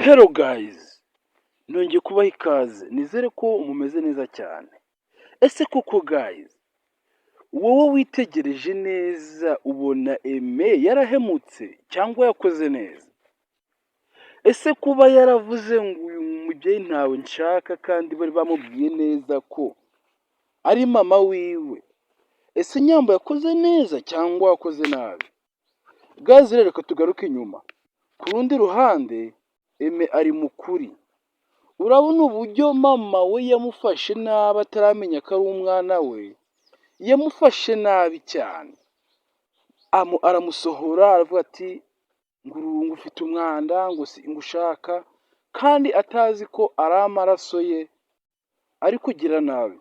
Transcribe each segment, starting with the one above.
Hello guys, nongeye kubaha ikaze, nizere ko mumeze neza cyane. Ese koko guys, wowe witegereje neza ubona Aime yarahemutse cyangwa yakoze neza? Ese kuba yaravuze ngo uyu mubyeyi ntawe nshaka kandi bari bamubwiye neza ko ari mama wiwe, ese nyambo yakoze neza cyangwa yakoze nabi? Guys rero reka tugaruke inyuma. Ku rundi ruhande Aime ari mu kuri. Urabona uburyo mama we yamufashe nabi ataramenya ko ari umwana we, yamufashe nabi cyane. Aramusohora aravuga ati ngo ufite umwanda ngo ushaka, kandi atazi ko ari amaraso ye ari kugira nabi.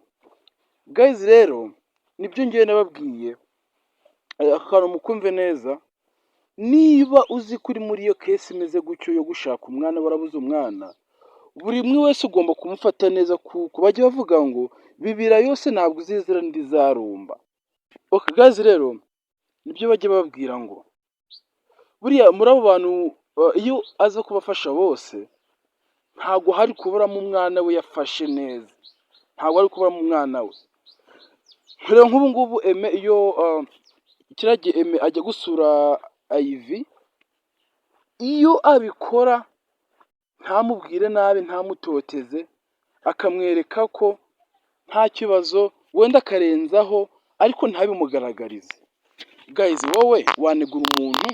Guys rero nibyo ngiye nababwiye, akantu mukumve neza. Niba uzi kuri muri iyo kesi imeze gutyo yo gushaka umwana warabuze umwana, buri umwe wese ugomba kumufata neza, kuko bajya bavuga ngo bibira yose ntabwo uzizera ntizarumba. Okay guys rero nibyo bajya bababwira ngo buriya muri abo bantu iyo aza kubafasha bose ntabwo hari kuburamo umwana we yafashe neza, ntabwo hari kuburamo umwana we. Rero nk'ubu ngubu Aime iyo kiragiye Aime ajya gusura Ivy, iyo abikora ntamubwire nabi ntamutoteze, akamwereka ko nta kibazo wenda akarenzaho ariko ntabimugaragarize. Guys wowe wanegura umuntu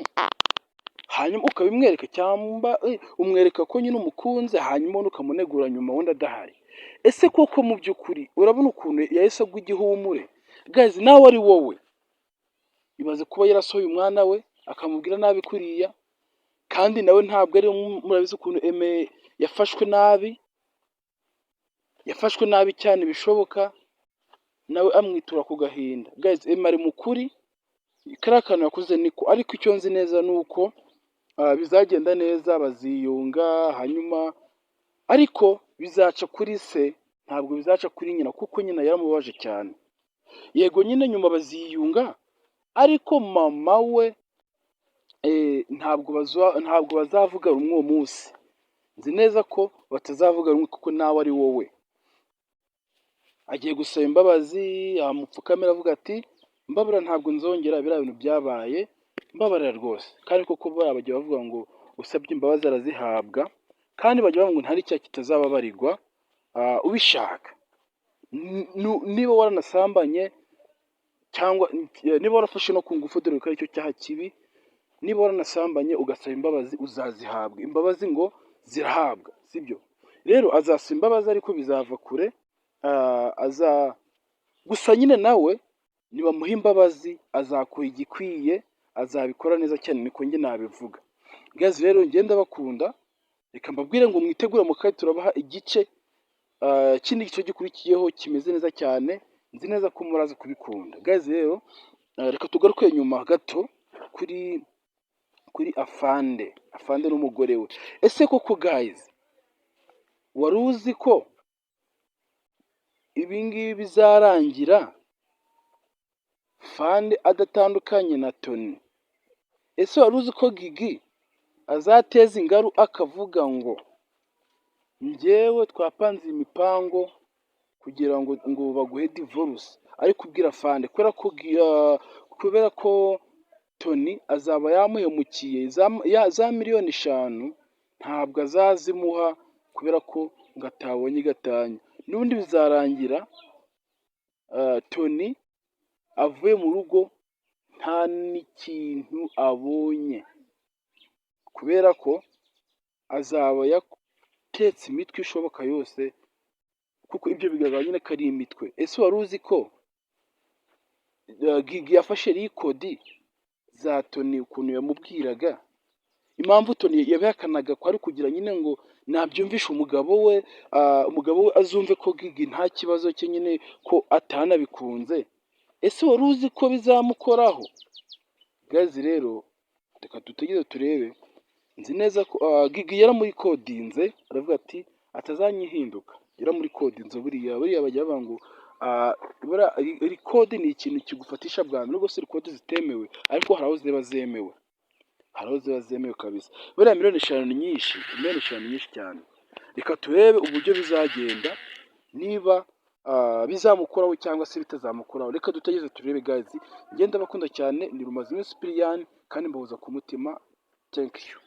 hanyuma ukabimwereka, cyangwa umwereka ko nyine umukunze hanyuma ukamunegura nyuma wenda adahari? Ese koko mu by'ukuri urabona ukuntu yahise agwa igihumure? Guys nawe ari wowe ibaze kuba yarasohoye umwana we akamubwira nabi kuriya, kandi nawe ntabwo ari murabizi ukuntu Aime yafashwe nabi cyane bishoboka, nawe amwitura ku gahinda. Guys Aime ari mu kuri, kariya kantu yakoze niko, ariko icyo nzi neza ni uko bizagenda neza, baziyunga hanyuma, ariko bizaca kuri se, ntabwo bizaca kuri nyina, kuko nyina yaramubabaje cyane. Yego nyine nyuma baziyunga, ariko mama we ntabwo bazavuga rumwe uwo munsi. Nzi neza ko batazavuga rumwe, kuko nawe ari wowe. Agiye gusaba imbabazi, amupfukamira avuga ati mbabura, ntabwo nzongera biriya bintu byabaye, mbabarira rwose. Kandi koko bajya bavuga ngo usabye imbabazi arazihabwa, kandi bajya bavuga ngo nta n'icyaha kitazababarirwa ubishaka. Niba waranasambanye cyangwa niba warafashe no ku ngufu, dore ko aricyo cyaha kibi, niba waranasambanye ugasaba imbabazi uzazihabwa. Imbabazi ngo zirahabwa, sibyo? Rero azasaba imbabazi ariko bizava kure, gusa nyine nawe nibamuha imbabazi azakora igikwiye, azabikora neza cyane, niko njye nabivuga. Guys rero ngenda bakunda, reka mbabwire ngo mwitegure mu kazi, turabaha igice ikindi gice gikurikiyeho kimeze neza cyane, nzi neza ko muraza kubikunda. Guys rero reka tugaruke nyuma gato kuri Afande n'umugore we. Ese koko guys, wari uzi ko ibi ngibi bizarangira Fande adatandukanye na Tony? Ese wari uzi ko Gigi azateza ingaru akavuga ngo njyewe twapanze imipango kugira ngo baguhe divorce, ari kubwira Fande kubera ko Tony azaba yamuhemukiye za miliyoni 5 ntabwo azazimuha, kubera ko ngo atabonye gatanya. N'ubundi bizarangira Tony avuye mu rugo nta n'ikintu abonye, kubera ko azaba yatetse imitwe ishoboka yose, kuko ibyo bigaragara nyine ko ari imitwe. Ese wari uzi ko Gigi yafashe rikodi za Tony ukuntu yamubwiraga? Impamvu Tony yabihakanaga ko ari kugira nyine ngo nabyumvishe umugabo we azumve ko Gigi nta kibazo cye, nyine ko atanabikunze. Ese wari uzi ko bizamukoraho? Guys rero reka dutegereze turebe. Nzi neza ko Gigi yaramurikodinze, aravuga ati atazanyihinduka, yaramurikodinze. Buriya bajya bavuga ngo rikodi ni ikintu kigufatisha bwa mbere, nubwo se rikodi zitemewe, ariko hari aho ziba zemewe. hari aho ziba zemewe kabisa. Buriya miliyoni 5 ni nyinshi, miliyoni 5 ni nyinshi cyane. Reka turebe uburyo bizagenda, niba bizamukuraho cyangwa se bitazamukuraho. Reka dutegereze turebe guys. Ngenda bakunda cyane, ni Rumazimwe Cyprien kandi mbahoza ku mutima. Thank you.